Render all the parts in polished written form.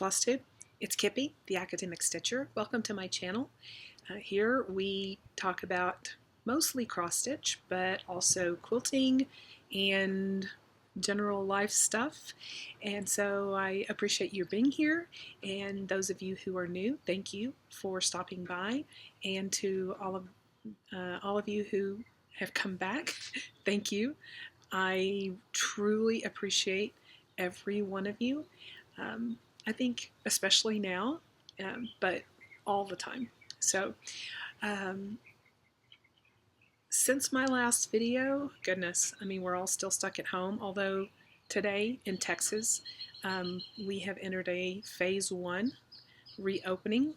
Flosstube. It's Kippy, the Academic Stitcher. Welcome to my channel. Here we talk about mostly cross stitch, but also quilting and general life stuff. And so I appreciate you being here, and those of you who are new, thank you for stopping by. And to all of you who have come back, thank you. I truly appreciate every one of you. I think especially now, but all the time. So since my last video, goodness, I mean, we're all still stuck at home, although today in Texas, we have entered a phase 1 reopening.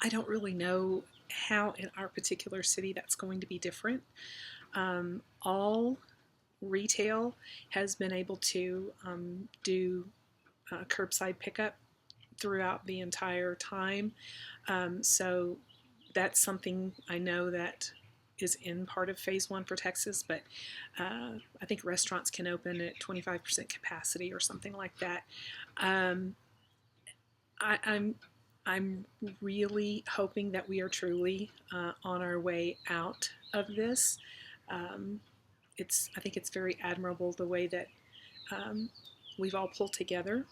I don't really know how in our particular city that's going to be different. All retail has been able to do curbside pickup throughout the entire time. So that's something I know that is in part of phase 1 for Texas, but I think restaurants can open at 25% capacity or something like that. I'm really hoping that we are truly on our way out of this. I think it's very admirable the way that we've all pulled together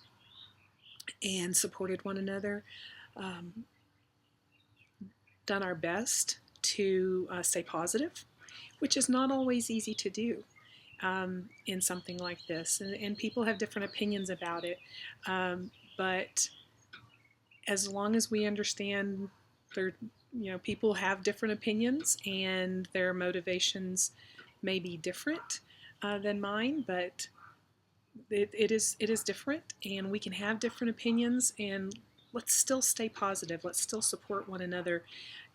and supported one another, done our best to stay positive, which is not always easy to do in something like this. And people have different opinions about it, but as long as we understand people have different opinions and their motivations may be different than mine, but it is different, and we can have different opinions, and let's still stay positive. Let's still support one another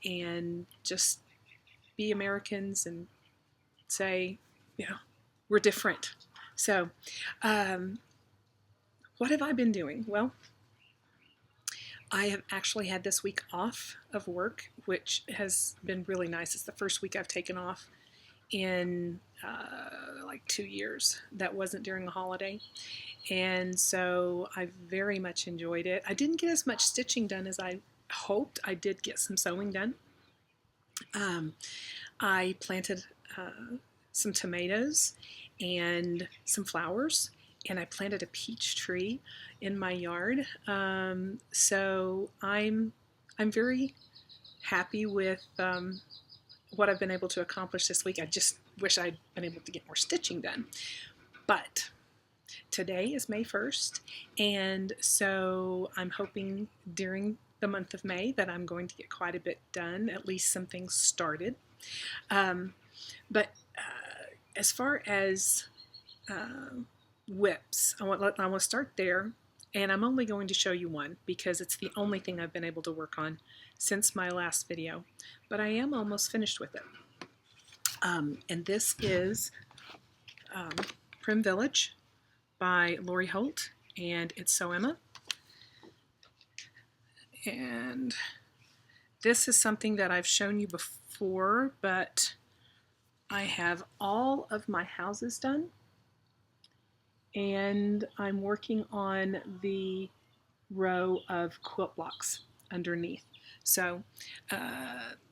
and just be Americans and say, we're different. So what have I been doing? Well, I have actually had this week off of work, which has been really nice. It's the first week I've taken off in like 2 years that wasn't during a holiday, and so I very much enjoyed it. I didn't get as much stitching done as I hoped. I did get some sewing done. I planted some tomatoes and some flowers, and I planted a peach tree in my yard. So I'm very happy with what I've been able to accomplish this week. I just wish I'd been able to get more stitching done. But today is May 1st, and so I'm hoping during the month of May that I'm going to get quite a bit done, at least some things started. But as far as whips, I want to start there, and I'm only going to show you one because it's the only thing I've been able to work on since my last video, but I am almost finished with it. And this is Prim Village by Lori Holt, and it's Sew Emma. And this is something that I've shown you before, but I have all of my houses done, and I'm working on the row of quilt blocks underneath. So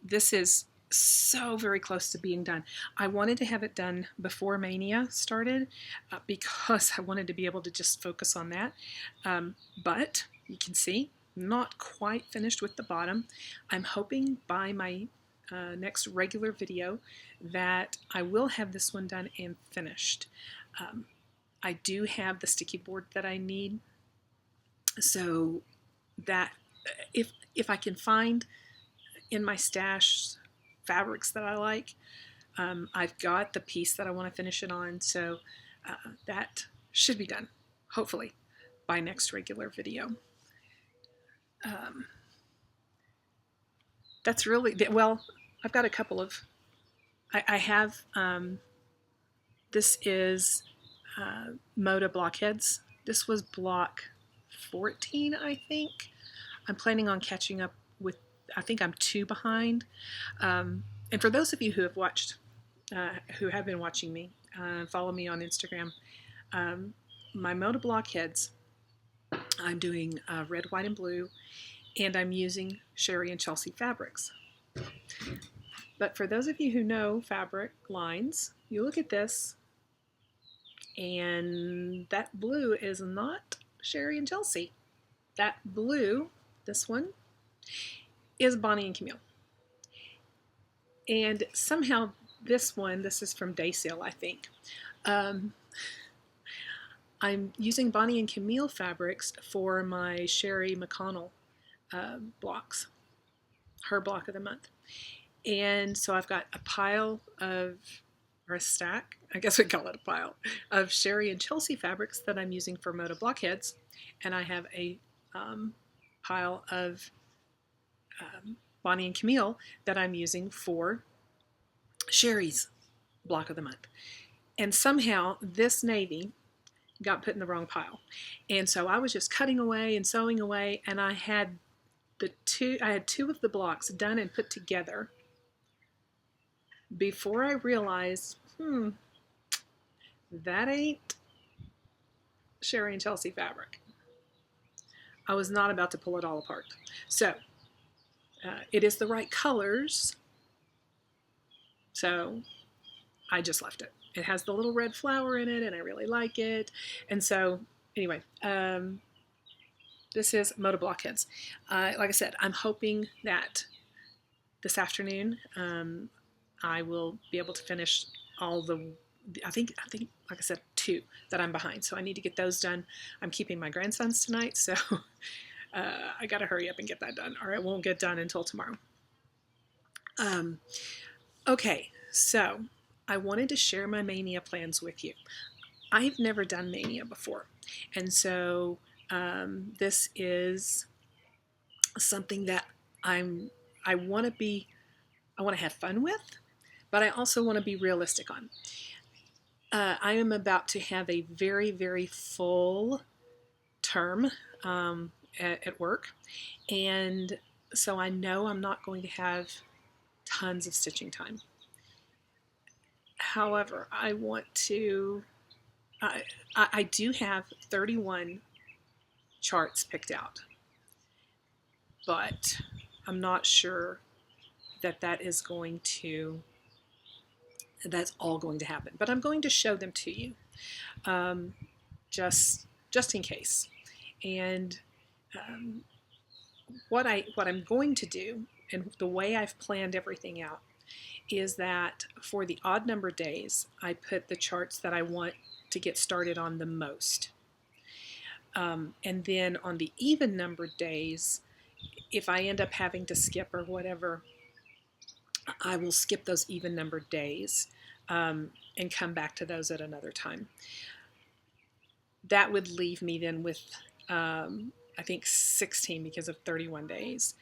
this is so very close to being done. I wanted to have it done before Maynia started because I wanted to be able to just focus on that. But you can see, not quite finished with the bottom. I'm hoping by my next regular video that I will have this one done and finished. I do have the sticky board that I need, so that if I can find in my stash fabrics that I like, I've got the piece that I want to finish it on, so that should be done, hopefully, by next regular video. That's really, well, I've got a couple of, I have, this is Moda Blockheads. This was block 14, I think. I'm planning on catching up with, I think I'm 2 behind. And for those of you who have watched, who have been watching me, follow me on Instagram, my Moda Blockheads I'm doing red, white, and blue, and I'm using Sherry and Chelsea fabrics. But for those of you who know fabric lines, you look at this, and that blue is not Sherry and Chelsea. That blue, this one, is Bonnie and Camille. And somehow this one, this is from Day Sale, I think. I'm using Bonnie and Camille fabrics for my Sherry McConnell blocks, her block of the month. And so I've got a pile of, or a stack, I guess we call it a pile, of Sherry and Chelsea fabrics that I'm using for Moda Blockheads. And I have a pile of Bonnie and Camille that I'm using for Sherry's block of the month. And somehow this navy got put in the wrong pile. And so I was just cutting away and sewing away, and I had two of the blocks done and put together before I realized, that ain't Sherry and Chelsea fabric. I was not about to pull it all apart. So it is the right colors, so I just left it. It has the little red flower in it, and I really like it. And so, anyway, this is Moda Blockheads. Like I said, I'm hoping that this afternoon I will be able to finish all the, I think, like I said, 2 that I'm behind. So I need to get those done. I'm keeping my grandsons tonight, so I got to hurry up and get that done, or it won't get done until tomorrow. Okay, so I wanted to share my Maynia plans with you. I've never done Maynia before, and so this is something that I want to have fun with, but I also want to be realistic on. I am about to have a very, very full term at work, and so I know I'm not going to have tons of stitching time. However, I do have 31 charts picked out, but I'm not sure that that's all going to happen. But I'm going to show them to you, just in case. And what I'm going to do, and the way I've planned everything out, is that for the odd number days, I put the charts that I want to get started on the most. And then on the even numbered days, if I end up having to skip or whatever, I will skip those even numbered days and come back to those at another time. That would leave me then with, I think, 16 because of 31 days.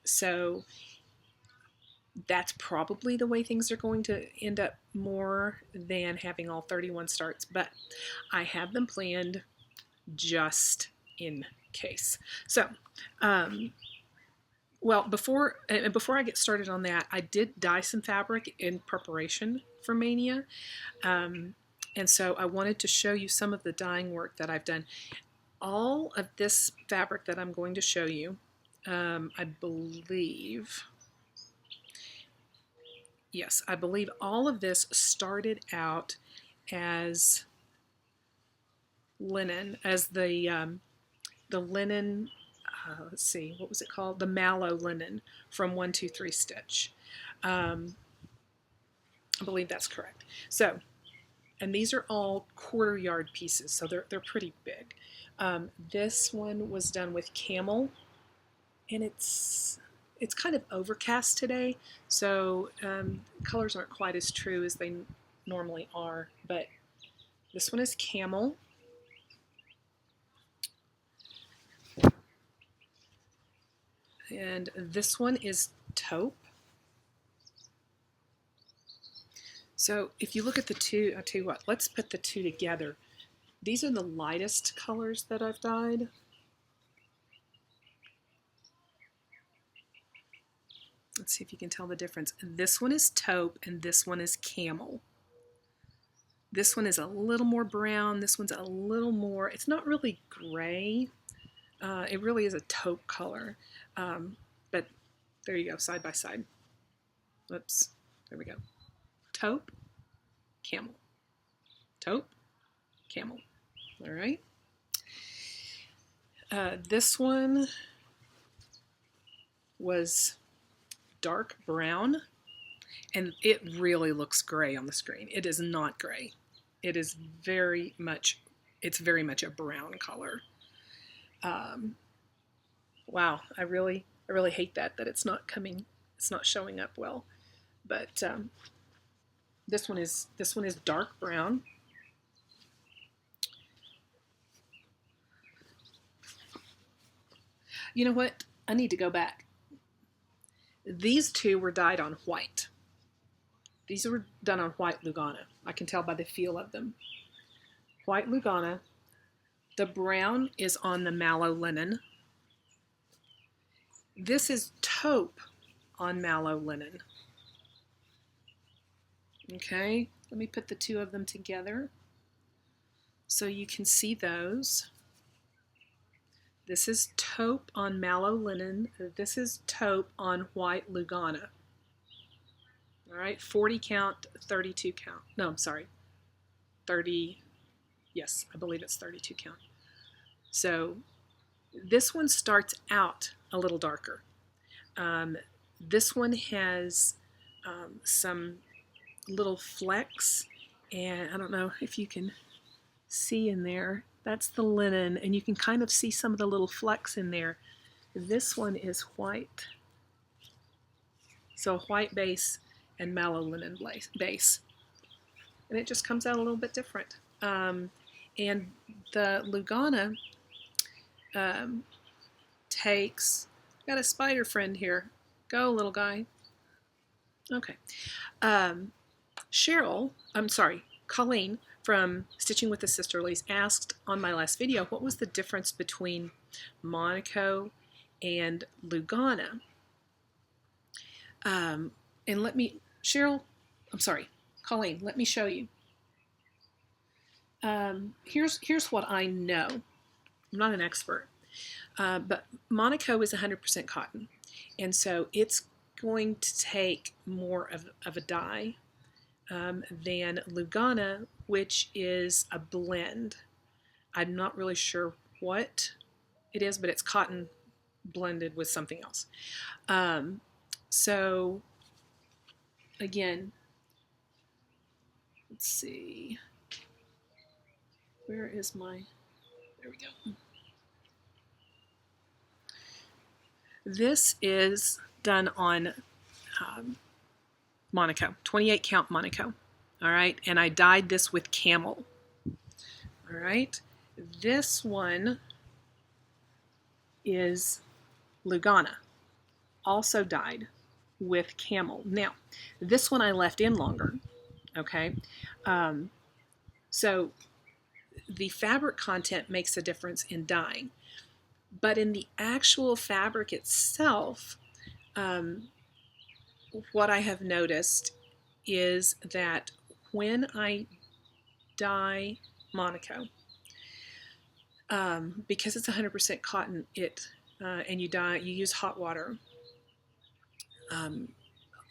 So that's probably the way things are going to end up, more than having all 31 starts, but I have them planned just in case. So, well, before I get started on that, I did dye some fabric in preparation for Maynia, and so I wanted to show you some of the dyeing work that I've done. All of this fabric that I'm going to show you, I believe all of this started out as linen, as the linen, let's see, what was it called? The mallow linen from 123 Stitch. I believe that's correct. So, and these are all 1/4 yard pieces, so they're pretty big. This one was done with camel, and it's kind of overcast today, so colors aren't quite as true as they normally are, but this one is camel. And this one is taupe. So if you look at the two, I'll tell you what, let's put the two together. These are the lightest colors that I've dyed. Let's see if you can tell the difference. This one is taupe and this one is camel. This one is a little more brown. This one's a little more, it's not really gray. It really is a taupe color. But there you go, side by side. Whoops, there we go. Taupe, camel. Taupe, camel. All right. This one was dark brown, and it really looks gray on the screen. It is not gray. It is very much a brown color. Wow, I really hate that it's not showing up well. But this one is dark brown. You know what? I need to go back. These two were dyed on white. These were done on white Lugano. I can tell by the feel of them. White Lugano. The brown is on the mallow linen. This is taupe on mallow linen. Okay, let me put the two of them together so you can see those. This is taupe on mallow linen. This is taupe on white Lugano. All right, 40 count, 32 count. No, I'm sorry, 30. Yes, I believe it's 32 count. So this one starts out a little darker. This one has some little flecks, and I don't know if you can see in there. That's the linen, and you can kind of see some of the little flecks in there. This one is white. So white base and mallow linen base. And it just comes out a little bit different. And the Lugano takes, got a spider friend here. Go, little guy. Okay. Colleen from Stitching with the Sisterlies asked on my last video, what was the difference between Monaco and Lugano? And Colleen, let me show you. Here's what I know. I'm not an expert, but Monaco is 100% cotton, and so it's going to take more of a dye than Lugano, which is a blend. I'm not really sure what it is, but it's cotton blended with something else. So again, let's see. Where is my, there we go. This is done on Monaco, 28 count Monaco. All right, and I dyed this with camel. All right, this one is Lugano, also dyed with camel. Now, this one I left in longer. Okay, so the fabric content makes a difference in dyeing, but in the actual fabric itself, what I have noticed is that when I dye Monaco, because it's 100% cotton, and you use hot water,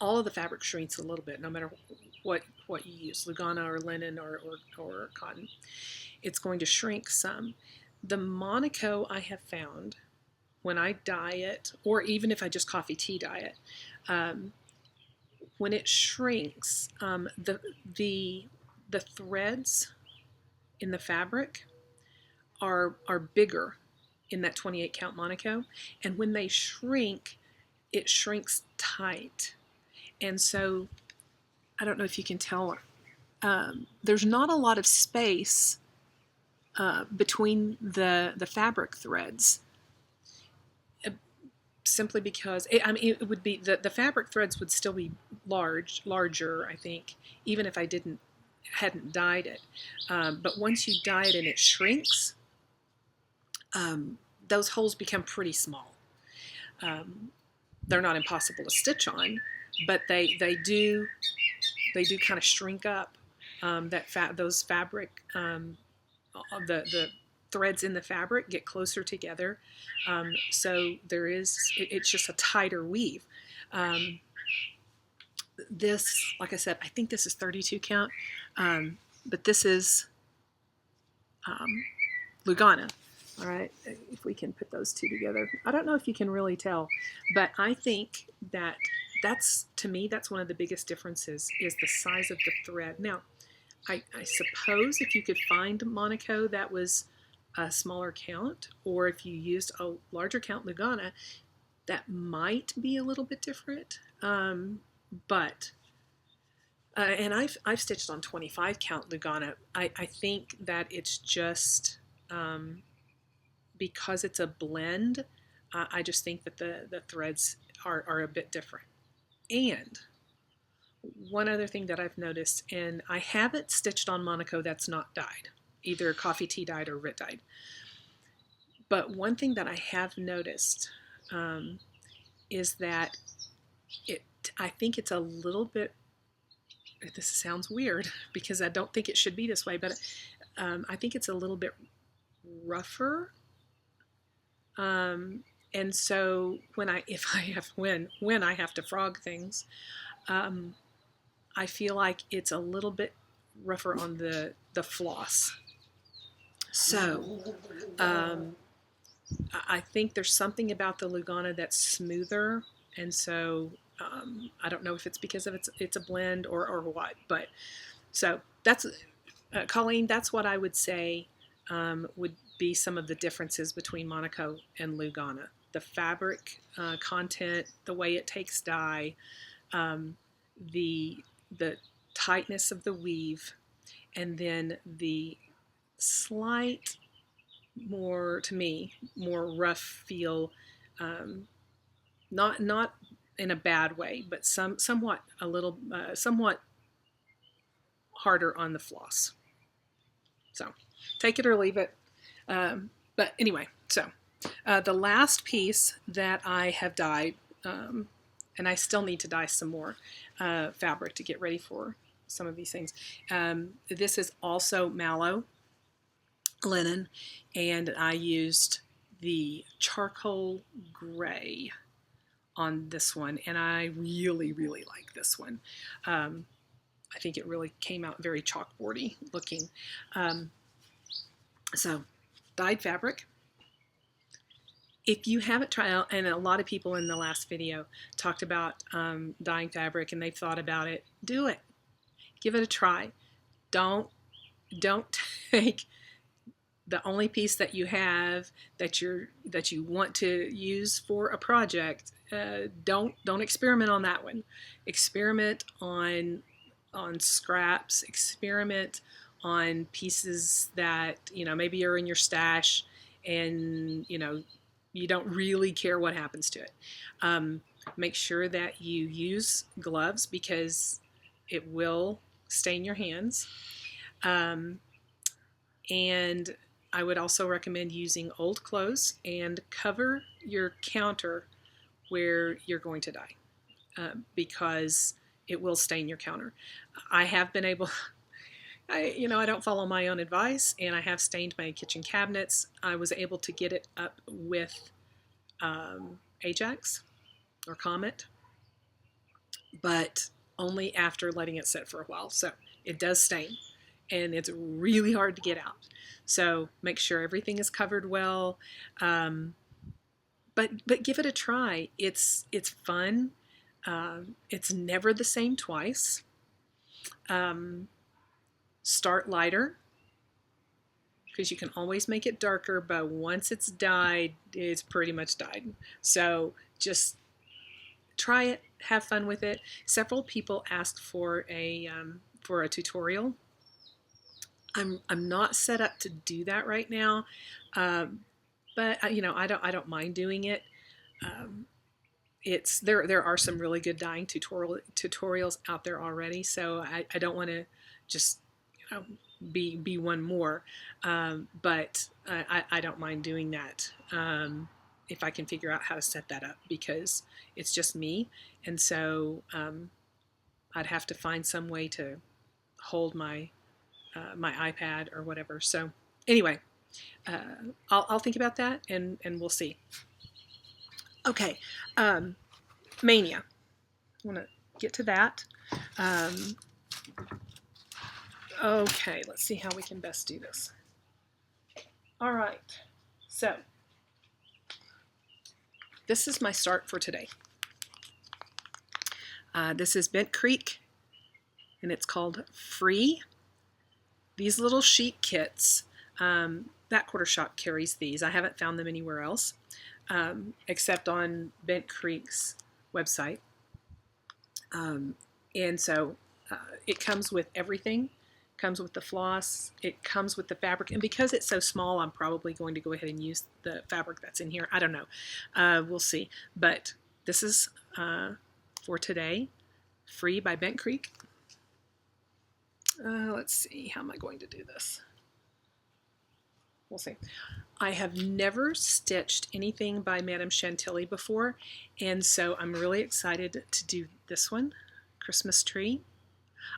all of the fabric shrinks a little bit, no matter what you use, Lugano or linen or cotton. It's going to shrink some. The Monaco, I have found, when I dye it, or even if I just coffee tea dye it, when it shrinks, the threads in the fabric are bigger in that 28 count Monaco, and when they shrink, it shrinks tight. And so I don't know if you can tell, there's not a lot of space between the fabric threads, simply because it would be the fabric threads would still be larger, I think, even if I hadn't dyed it. But once you dye it and it shrinks, those holes become pretty small. They're not impossible to stitch on, but they do kind of shrink up those fabric, the threads in the fabric get closer together. So it's just a tighter weave. This, like I said, I think this is 32 count, but this is Lugano. All right, if we can put those two together. I don't know if you can really tell, but I think that to me, that's one of the biggest differences is the size of the thread. Now, I suppose if you could find Monaco that was a smaller count, or if you used a larger count Lugana, that might be a little bit different. But and I've stitched on 25 count Lugana. I think that it's just because it's a blend. I just think that the threads are a bit different. And one other thing that I've noticed, and I haven't stitched on Monaco that's not dyed, either coffee tea dyed or Rit dyed. But one thing that I have noticed is that I think it's a little bit, this sounds weird because I don't think it should be this way, but I think it's a little bit rougher. And so when I have to frog things, I feel like it's a little bit rougher on the floss. So I think there's something about the Lugana that's smoother, and so I don't know if it's because of it's a blend or what, but so that's Colleen, that's what I would say would be some of the differences between Monaco and Lugano. The fabric content, the way it takes dye, the tightness of the weave, and then the slight more, to me, more rough feel, not in a bad way, but somewhat harder on the floss. So take it or leave it. But anyway, so the last piece that I have dyed, and I still need to dye some more fabric to get ready for some of these things. This is also mallow linen, and I used the charcoal gray on this one, and I really, really like this one. I think it really came out very chalkboardy looking. So, dyed fabric. If you haven't tried out, and a lot of people in the last video talked about dyeing fabric and they've thought about it, do it. Give it a try. Don't take the only piece that you have that you want to use for a project. Don't experiment on that one. Experiment on scraps. Experiment on pieces that maybe are in your stash, and you don't really care what happens to it. Make sure that you use gloves because it will stain your hands. And I would also recommend using old clothes and cover your counter where you're going to dye because it will stain your counter. I have been able, I don't follow my own advice, and I have stained my kitchen cabinets. I was able to get it up with Ajax or Comet, but only after letting it sit for a while. So it does stain, and it's really hard to get out. So make sure everything is covered well, but give it a try. It's fun. It's never the same twice. Start lighter because you can always make it darker, but once it's dyed, it's pretty much dyed. So just try it, have fun with it. Several people asked for a tutorial. I'm not set up to do that right now, but I don't mind doing it. There are some really good dyeing tutorials out there already, so I don't want to just be one more, but I don't mind doing that if I can figure out how to set that up, because it's just me, and so I'd have to find some way to hold my my iPad or whatever. So anyway, I'll think about that and we'll see. Okay, Maynia. I want to get to that. Okay, let's see how we can best do this. All right, so this is my start for today. This is Bent Creek, and it's called Free. These little sheet kits, that quarter shop carries these. I haven't found them anywhere else, except on Bent Creek's website. And so it comes with everything. It comes with the floss. It comes with the fabric. And because it's so small, I'm probably going to go ahead and use the fabric that's in here. I don't know. We'll see. But this is for today. Free by Bent Creek. Let's see. How am I going to do this? We'll see. I have never stitched anything by Madame Chantilly before, and so I'm really excited to do this one, Christmas Tree.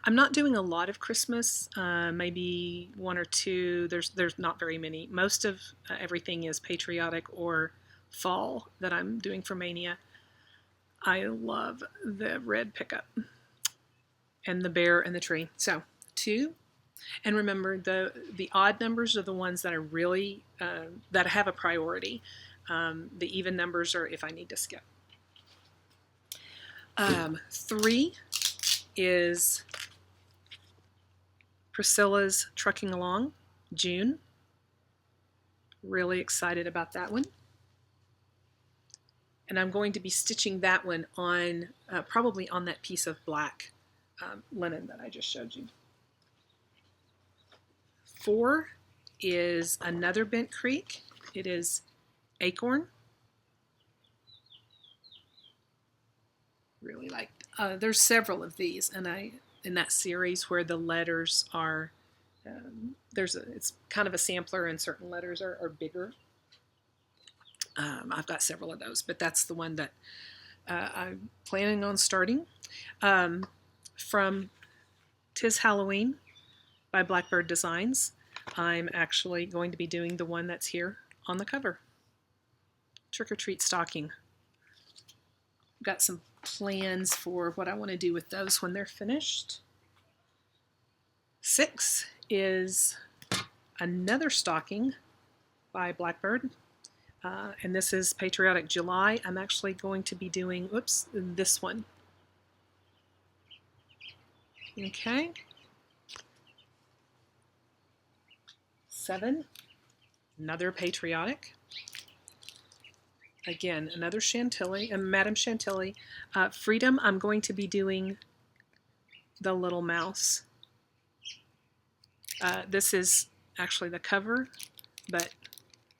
I'm not doing a lot of Christmas, maybe one or two. There's not very many. Most of everything is patriotic or fall that I'm doing for Maynia. I love the red pickup and the bear and the tree. So 2. And remember, the odd numbers are the ones that are really, that have a priority. The even numbers are if I need to skip. 3 is Priscilla's Trucking Along, June. Really excited about that one. And I'm going to be stitching that one on, probably on that piece of black linen that I just showed you. 4 is another Bent Creek. It is Acorn. Really like. There's several of these, and in that series where the letters are. It's kind of a sampler, and certain letters are bigger. I've got several of those, but that's the one that I'm planning on starting. From 'Tis Halloween by Blackbird Designs, I'm actually going to be doing the one that's here on the cover. Trick or Treat Stocking. Got some plans for what I want to do with those when they're finished. 6 is another stocking by Blackbird, and this is Patriotic July. I'm actually going to be doing, this one. Okay. 7, another patriotic. Again, another Chantilly, Madame Chantilly. Freedom, I'm going to be doing the little mouse. This is actually the cover, but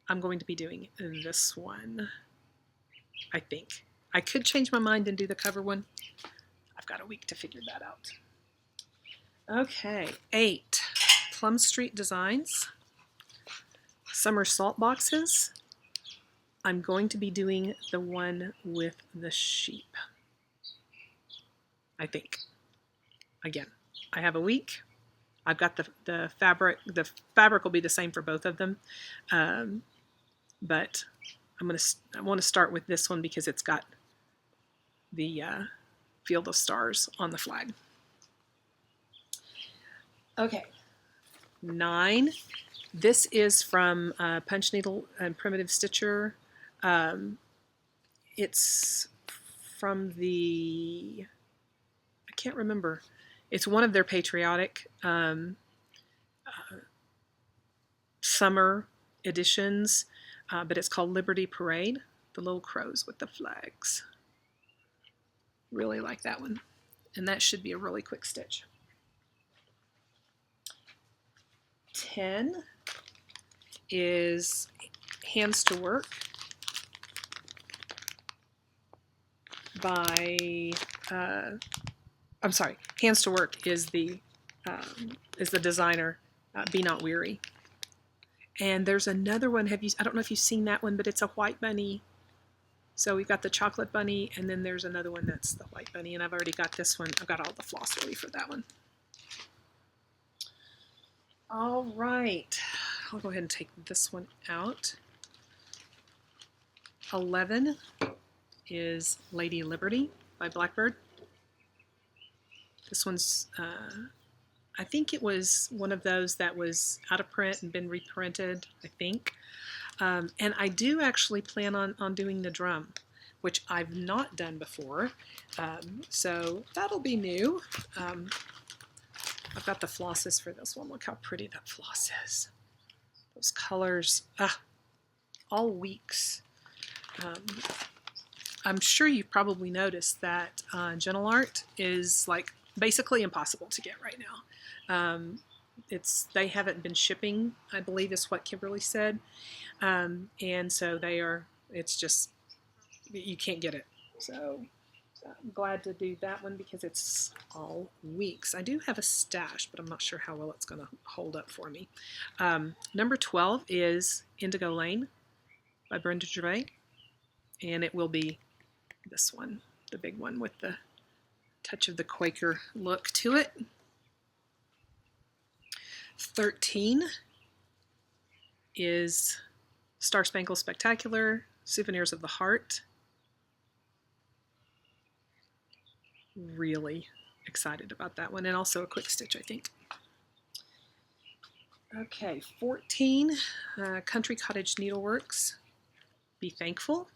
I'm going to be doing this one, I think. I could change my mind and do the cover one. I've got a week to figure that out. Okay, 8, Plum Street Designs. Summer Salt Boxes. I'm going to be doing the one with the sheep, I think. Again, I have a week. I've got the fabric. The fabric will be the same for both of them, but I want to start with this one because it's got the Field of Stars on the flag. Okay, 9. This is from Punch Needle and Primitive Stitcher. It's from the, I can't remember. It's one of their patriotic summer editions, but it's called Liberty Parade, the little crows with the flags. Really like that one. And that should be a really quick stitch. 10 is Hands to Work by, Hands to Work is the designer, Be Not Weary. And there's another one, I don't know if you've seen that one, but it's a white bunny. So we've got the chocolate bunny, and then there's another one that's the white bunny, and I've already got this one. I've got all the floss ready for that one. All right, I'll go ahead and take this one out. 11 is Lady Liberty by Blackbird. This one's, I think it was one of those that was out of print and been reprinted, I think. And I do actually plan on doing the drum, which I've not done before. So that'll be new. I've got the flosses for this one. Look how pretty that floss is. Those colors, all weeks. I'm sure you've probably noticed that Gentle Art is like basically impossible to get right now. They haven't been shipping, I believe is what Kimberly said. And so it's just, you can't get it. So I'm glad to do that one because it's all weeks. I do have a stash, but I'm not sure how well it's going to hold up for me. Number 12 is Indigo Lane by Brenda Gervais. And it will be this one, the big one with the touch of the Quaker look to it. 13 is Star Spangled Spectacular, Souvenirs of the Heart. Really excited about that one, and also a quick stitch, I think. Okay, 14, Country Cottage Needleworks, Be Thankful.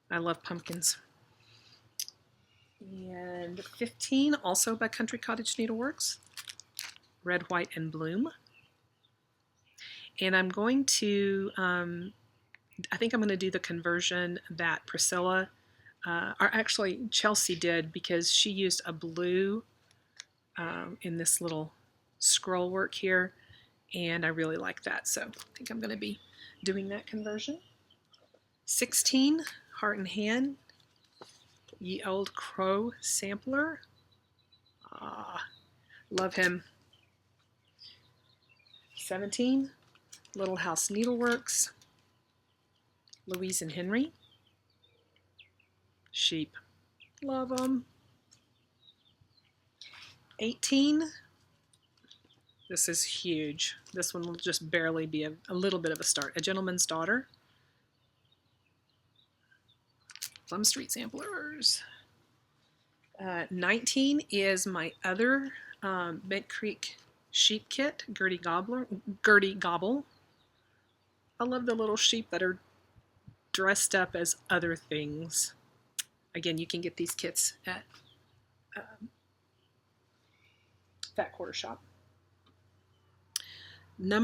I love pumpkins. And 15, also by Country Cottage Needleworks, Red, White, and Bloom. And I'm going to, I think I'm going to do the conversion that Priscilla, or actually Chelsea did, because she used a blue in this little scroll work here, and I really like that. So I think I'm going to be doing that conversion. 16, Heart and Hand, Ye Old Crow Sampler. Love him. 17, Little House Needleworks, Louise and Henry. Sheep. Love them. 18, this is huge. This one will just barely be a little bit of a start. A Gentleman's Daughter. Plum Street Samplers. 19 is my other Bent Creek sheep kit, Gertie Gobble. I love the little sheep that are dressed up as other things. Again, you can get these kits at Fat Quarter Shop. Make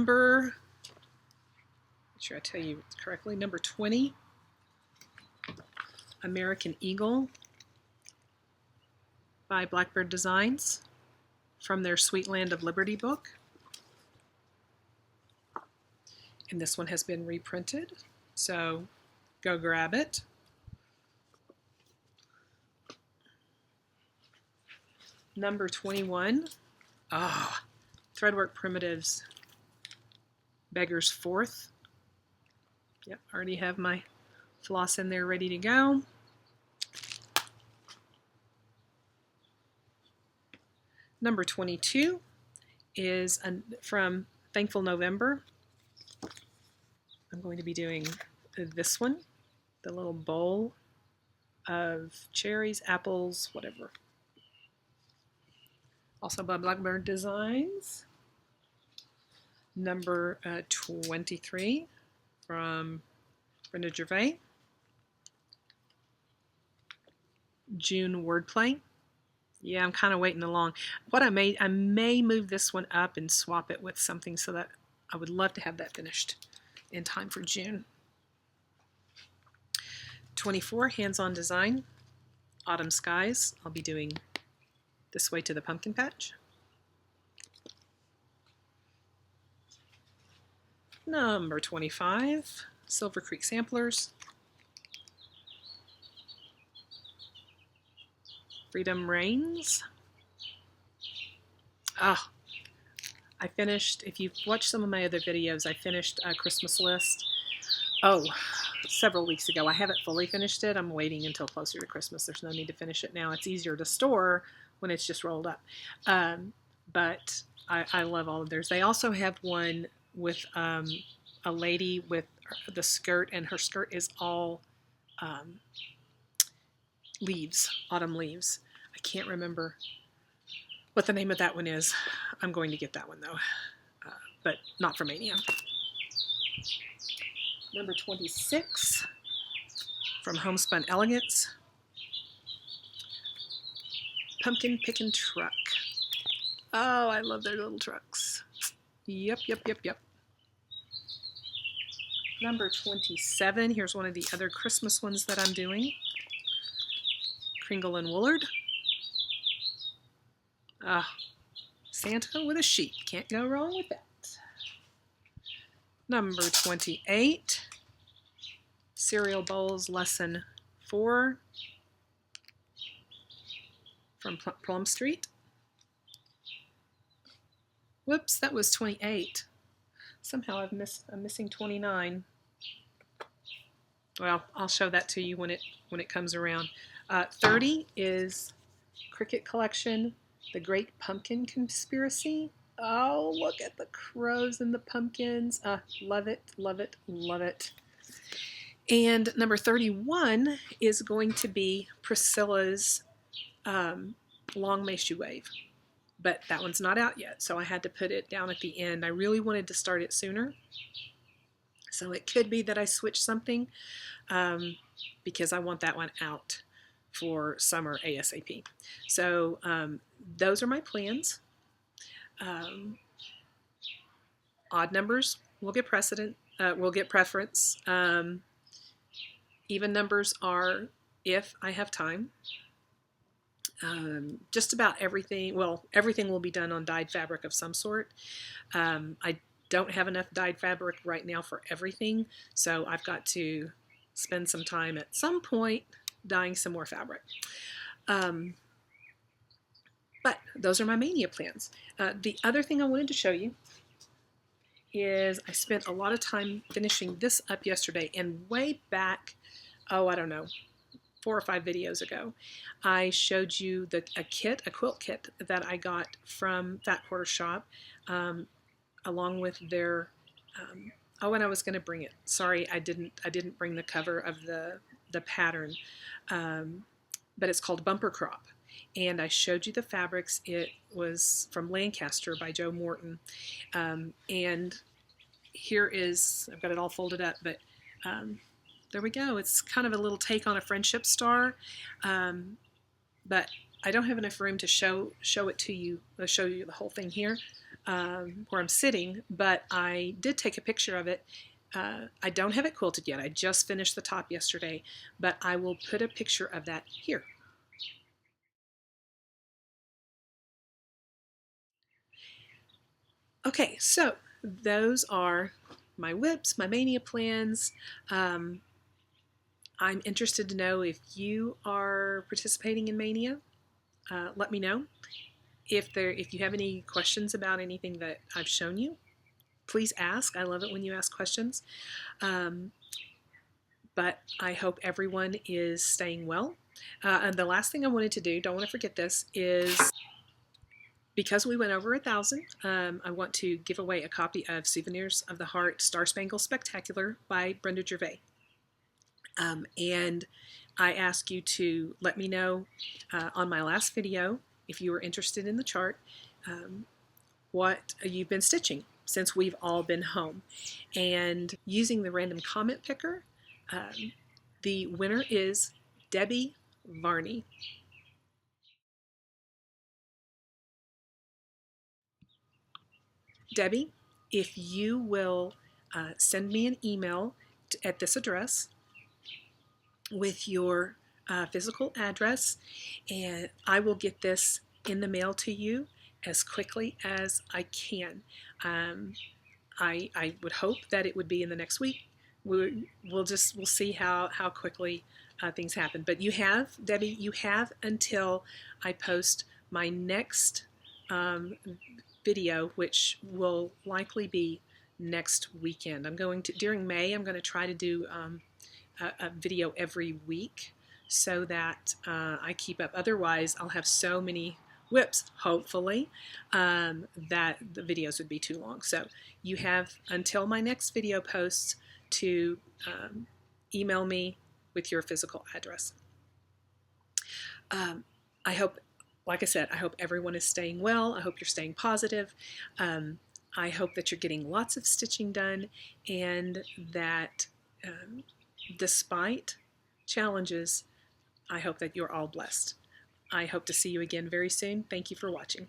sure I tell you correctly, number 20, American Eagle by Blackbird Designs from their Sweet Land of Liberty book. And this one has been reprinted, so go grab it. Number 21, Threadwork Primitives, Beggar's Fourth. Yep, already have my floss in there ready to go. Number 22 is from Thankful November. I'm going to be doing this one, the little bowl of cherries, apples, whatever. Also by Blackbird Designs. Number 23 from Brenda Gervais. June Wordplay. Yeah, I'm kind of waiting along. I may move this one up and swap it with something so that I would love to have that finished in time for June. 24, Hands-On Design, Autumn Skies. I'll be doing This Way to the Pumpkin Patch. Number 25, Silver Creek Samplers, Freedom Reigns. I finished, if you've watched some of my other videos, I finished a Christmas list, several weeks ago. I haven't fully finished it. I'm waiting until closer to Christmas. There's no need to finish it now. It's easier to store when it's just rolled up. but I love all of theirs. They also have one with a lady with the skirt, and her skirt is all leaves, autumn leaves. I can't remember what the name of that one is. I'm going to get that one though, but not from Maynia. Number 26 from Homespun Elegance, Pumpkin Pickin' Truck. Oh, I love their little trucks. Yep. Number 27, here's one of the other Christmas ones that I'm doing. Kringle and Woolard. Santa with a sheep. Can't go wrong with that. Number 28, Cereal Bowls Lesson 4 from Plum Street. Whoops, that was 28. Somehow I'm missing 29. Well, I'll show that to you when it comes around. 30 is Cricket Collection, The Great Pumpkin Conspiracy. Oh, look at the crows and the pumpkins. Love it. And number 31 is going to be Priscilla's Long May She Wave. But that one's not out yet, so I had to put it down at the end. I really wanted to start it sooner. So it could be that I switch something because I want that one out for summer ASAP. So those are my plans. Odd numbers will get preference. Even numbers are if I have time. Just about everything, well, everything will be done on dyed fabric of some sort. I don't have enough dyed fabric right now for everything, so I've got to spend some time at some point dyeing some more fabric. But those are my Maynia plans. The other thing I wanted to show you is I spent a lot of time finishing this up yesterday, and way back, I don't know, 4 or 5 videos ago, I showed you a quilt kit that I got from Fat Quarter Shop, along with their, and I was going to bring it. Sorry, I didn't bring the cover of the pattern, but it's called Bumper Crop. And I showed you the fabrics. It was from Lancaster by Joe Morton. And here is, I've got it all folded up, but there we go. It's kind of a little take on a friendship star, but I don't have enough room to show it to you. I'll show you the whole thing here where I'm sitting, but I did take a picture of it. I don't have it quilted yet. I just finished the top yesterday, but I will put a picture of that here. Okay, so those are my whips, my Maynia plans. I'm interested to know if you are participating in Maynia. Let me know. If you have any questions about anything that I've shown you, please ask. I love it when you ask questions. But I hope everyone is staying well. And the last thing I wanted to do, don't want to forget this, is because we went over 1,000, I want to give away a copy of Souvenirs of the Heart Star Spangled Spectacular by Brenda Gervais. And I ask you to let me know on my last video, if you were interested in the chart, what you've been stitching since we've all been home. And using the random comment picker, the winner is Debbie Varney. Debbie, if you will send me an email at this address with your physical address, and I will get this in the mail to you as quickly as I can. I would hope that it would be in the next week. We'll see how quickly things happen. But you have, Debbie, you have until I post my next video, which will likely be next weekend. During May, I'm going to try to do a video every week so that I keep up. Otherwise, I'll have so many whips, hopefully, that the videos would be too long. So you have until my next video posts to email me with your physical address. I hope, like I said, I hope everyone is staying well. I hope you're staying positive. I hope that you're getting lots of stitching done, and that despite challenges, I hope that you're all blessed. I hope to see you again very soon. Thank you for watching.